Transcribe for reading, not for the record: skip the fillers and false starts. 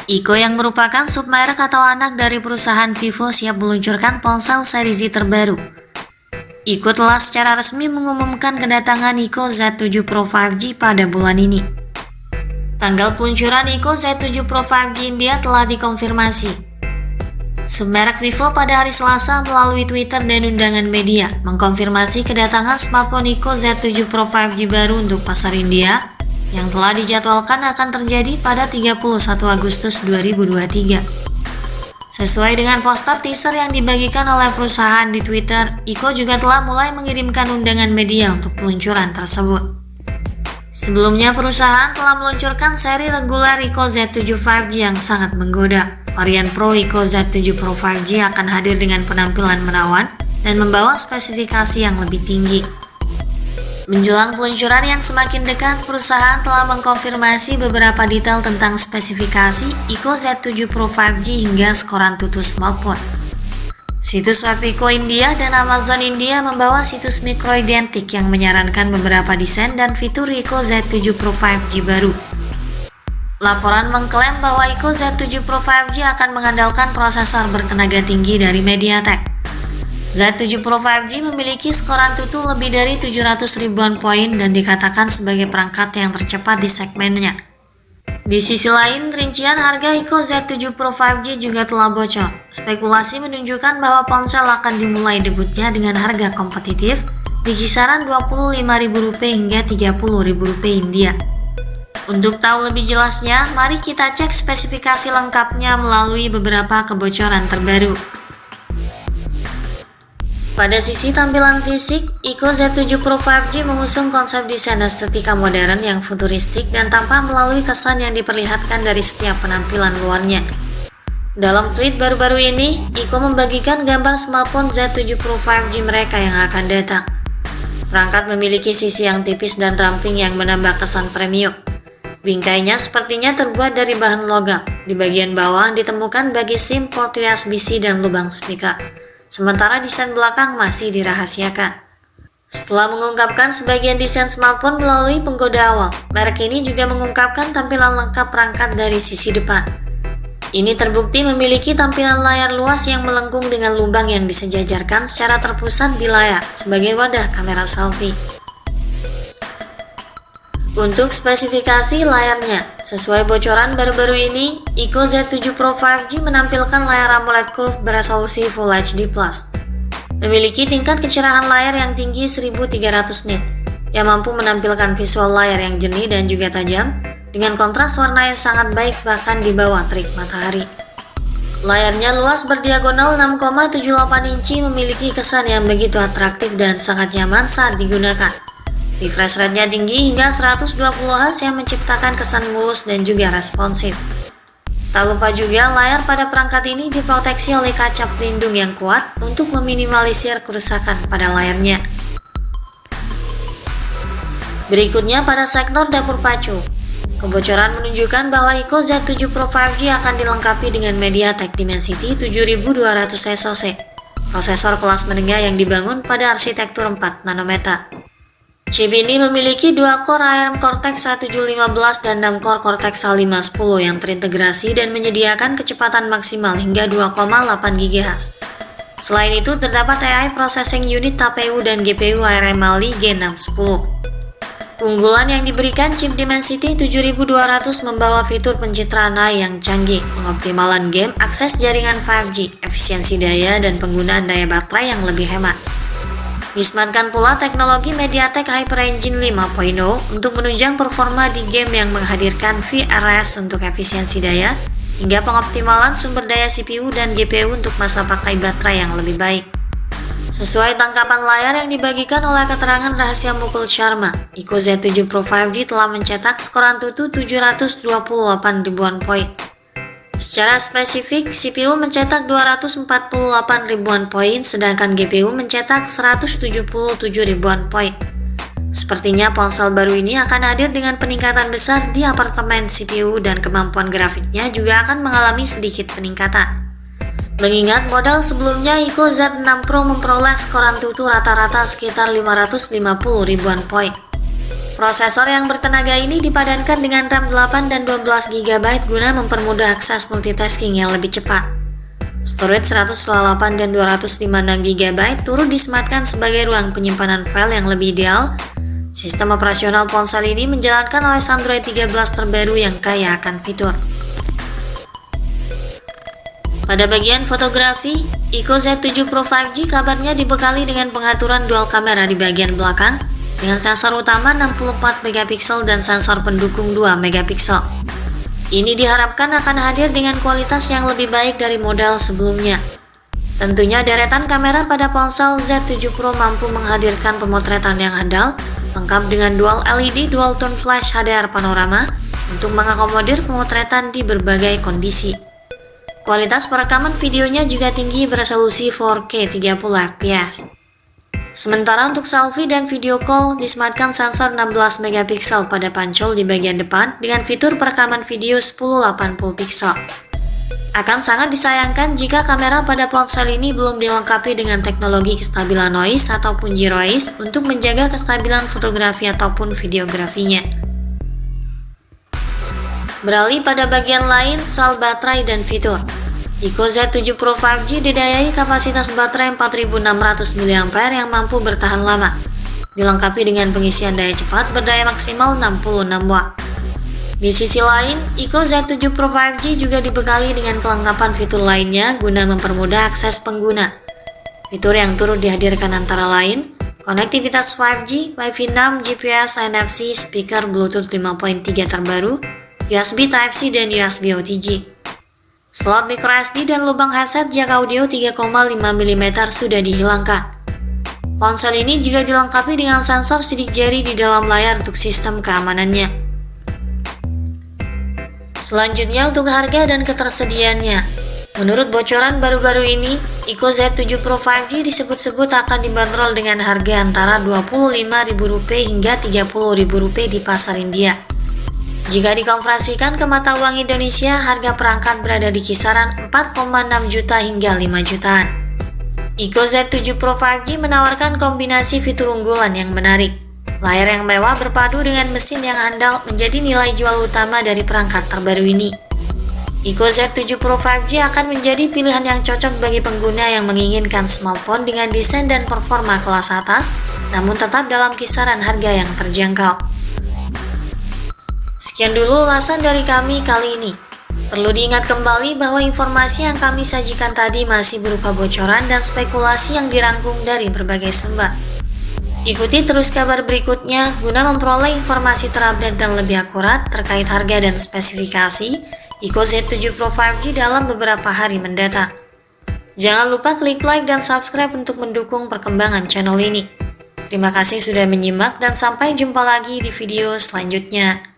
Iko yang merupakan submerek atau anak dari perusahaan Vivo siap meluncurkan ponsel seri Z terbaru. Iko telah secara resmi mengumumkan kedatangan Iko Z7 Pro 5G pada bulan ini. Tanggal peluncuran Iko Z7 Pro 5G India telah dikonfirmasi. Submerek Vivo pada hari Selasa melalui Twitter dan undangan media mengkonfirmasi kedatangan smartphone Iko Z7 Pro 5G baru untuk pasar India yang telah dijadwalkan akan terjadi pada 31 Agustus 2023. Sesuai dengan poster teaser yang dibagikan oleh perusahaan di Twitter, Iko juga telah mulai mengirimkan undangan media untuk peluncuran tersebut. Sebelumnya perusahaan telah meluncurkan seri reguler Iko Z7 5G yang sangat menggoda. Varian Pro Iko Z7 Pro 5G akan hadir dengan penampilan menawan dan membawa spesifikasi yang lebih tinggi. Menjelang peluncuran yang semakin dekat, perusahaan telah mengkonfirmasi beberapa detail tentang spesifikasi Iko Z7 Pro 5G hingga skoran tutu smartphone. Situs web Iko India dan Amazon India membawa situs mikroidentik yang menyarankan beberapa desain dan fitur Iko Z7 Pro 5G baru. Laporan mengklaim bahwa Iko Z7 Pro 5G akan mengandalkan prosesor bertenaga tinggi dari MediaTek. Z7 Pro 5G memiliki skoran tutu lebih dari 700 ribuan poin dan dikatakan sebagai perangkat yang tercepat di segmennya. Di sisi lain, rincian harga Iko Z7 Pro 5G juga telah bocor. Spekulasi menunjukkan bahwa ponsel akan dimulai debutnya dengan harga kompetitif di kisaran Rp25.000 hingga Rp30.000 India. Untuk tahu lebih jelasnya, mari kita cek spesifikasi lengkapnya melalui beberapa kebocoran terbaru. Pada sisi tampilan fisik, Iko Z7 Pro 5G mengusung konsep desain estetika modern yang futuristik dan tampak melalui kesan yang diperlihatkan dari setiap penampilan luarnya. Dalam tweet baru-baru ini, Iko membagikan gambar smartphone Z7 Pro 5G mereka yang akan datang. Perangkat memiliki sisi yang tipis dan ramping yang menambah kesan premium. Bingkainya sepertinya terbuat dari bahan logam. Di bagian bawah ditemukan bagi SIM, port USB-C, dan lubang speaker. Sementara desain belakang masih dirahasiakan. Setelah mengungkapkan sebagian desain smartphone melalui penggoda awal, merek ini juga mengungkapkan tampilan lengkap perangkat dari sisi depan. Ini terbukti memiliki tampilan layar luas yang melengkung dengan lubang yang disejajarkan secara terpusat di layar sebagai wadah kamera selfie. Untuk spesifikasi layarnya, sesuai bocoran baru-baru ini, Iko Z7 Pro 5G menampilkan layar AMOLED Curve beresolusi Full HD+. Memiliki tingkat kecerahan layar yang tinggi 1300 nit, yang mampu menampilkan visual layar yang jernih dan juga tajam, dengan kontras warna yang sangat baik bahkan di bawah terik matahari. Layarnya luas berdiagonal 6,78 inci memiliki kesan yang begitu atraktif dan sangat nyaman saat digunakan. Refresh rate-nya tinggi hingga 120 Hz yang menciptakan kesan mulus dan juga responsif. Tak lupa juga layar pada perangkat ini diproteksi oleh kaca pelindung yang kuat untuk meminimalisir kerusakan pada layarnya. Berikutnya pada sektor dapur pacu. Kebocoran menunjukkan bahwa Iko Z7 Pro 5G akan dilengkapi dengan MediaTek Dimensity 7200 SoC, prosesor kelas menengah yang dibangun pada arsitektur 4 nanometer. Chip ini memiliki 2 core ARM Cortex A715 dan 6 core Cortex A510 yang terintegrasi dan menyediakan kecepatan maksimal hingga 2,8 GHz. Selain itu, terdapat AI Processing Unit CPU dan GPU ARM Mali G610. Keunggulan yang diberikan chip Dimensity 7200 membawa fitur pencitraan AI yang canggih, pengoptimalan game, akses jaringan 5G, efisiensi daya, dan penggunaan daya baterai yang lebih hemat. Disematkan pula teknologi MediaTek Hyper Engine 5.0 untuk menunjang performa di game yang menghadirkan VRS untuk efisiensi daya, hingga pengoptimalan sumber daya CPU dan GPU untuk masa pakai baterai yang lebih baik. Sesuai tangkapan layar yang dibagikan oleh keterangan rahasia Mukul Sharma, Iko Z7 Pro 5G telah mencetak skoran tutu 728 ribuan poin. Secara spesifik, CPU mencetak 248 ribuan poin, sedangkan GPU mencetak 177 ribuan poin. Sepertinya ponsel baru ini akan hadir dengan peningkatan besar di apartemen CPU dan kemampuan grafiknya juga akan mengalami sedikit peningkatan. Mengingat model sebelumnya Iko Z6 Pro memperoleh skoran tutu rata-rata sekitar 550 ribuan poin. Prosesor yang bertenaga ini dipadankan dengan RAM 8 dan 12 GB guna mempermudah akses multitasking yang lebih cepat. Storage 128 dan 256 GB turut disematkan sebagai ruang penyimpanan file yang lebih ideal. Sistem operasional ponsel ini menjalankan OS Android 13 terbaru yang kaya akan fitur. Pada bagian fotografi, Ico Z7 Pro 5G kabarnya dibekali dengan pengaturan dual kamera di bagian belakang dengan sensor utama 64 megapiksel dan sensor pendukung 2 megapiksel. Ini diharapkan akan hadir dengan kualitas yang lebih baik dari model sebelumnya. Tentunya deretan kamera pada ponsel Z7 Pro mampu menghadirkan pemotretan yang handal, lengkap dengan dual LED dual tone flash HDR panorama untuk mengakomodir pemotretan di berbagai kondisi. Kualitas perekaman videonya juga tinggi beresolusi 4K 30 fps. Sementara untuk selfie dan video call disematkan sensor 16 megapiksel pada pancol di bagian depan dengan fitur perekaman video 1080 piksel. Akan sangat disayangkan jika kamera pada ponsel ini belum dilengkapi dengan teknologi kestabilan noise ataupun gyroice untuk menjaga kestabilan fotografi ataupun videografinya. Beralih pada bagian lain soal baterai dan fitur. Ico Z7 Pro 5G didayai kapasitas baterai 4600 mAh yang mampu bertahan lama. Dilengkapi dengan pengisian daya cepat berdaya maksimal 66 Watt. Di sisi lain, Ico Z7 Pro 5G juga dibekali dengan kelengkapan fitur lainnya guna mempermudah akses pengguna. Fitur yang turut dihadirkan antara lain konektivitas 5G, Wi-Fi 6, GPS, NFC, speaker Bluetooth 5.3 terbaru, USB Type-C dan USB OTG. Slot microSD dan lubang headset jack audio 3,5 mm sudah dihilangkan. Ponsel ini juga dilengkapi dengan sensor sidik jari di dalam layar untuk sistem keamanannya. Selanjutnya untuk harga dan ketersediaannya. Menurut bocoran baru-baru ini, Ico Z7 Pro 5G disebut-sebut akan dibanderol dengan harga antara Rp25.000 hingga Rp30.000 di pasar India. Jika dikonversikan ke mata uang Indonesia, harga perangkat berada di kisaran 4,6 juta hingga 5 jutaan. Ico Z7 Pro 5G menawarkan kombinasi fitur unggulan yang menarik. Layar yang mewah berpadu dengan mesin yang handal menjadi nilai jual utama dari perangkat terbaru ini. Ico Z7 Pro 5G akan menjadi pilihan yang cocok bagi pengguna yang menginginkan smartphone dengan desain dan performa kelas atas, namun tetap dalam kisaran harga yang terjangkau. Sekian dulu ulasan dari kami kali ini. Perlu diingat kembali bahwa informasi yang kami sajikan tadi masih berupa bocoran dan spekulasi yang dirangkum dari berbagai sumber. Ikuti terus kabar berikutnya guna memperoleh informasi terupdate dan lebih akurat terkait harga dan spesifikasi Ico Z7 Pro 5G dalam beberapa hari mendatang. Jangan lupa klik like dan subscribe untuk mendukung perkembangan channel ini. Terima kasih sudah menyimak dan sampai jumpa lagi di video selanjutnya.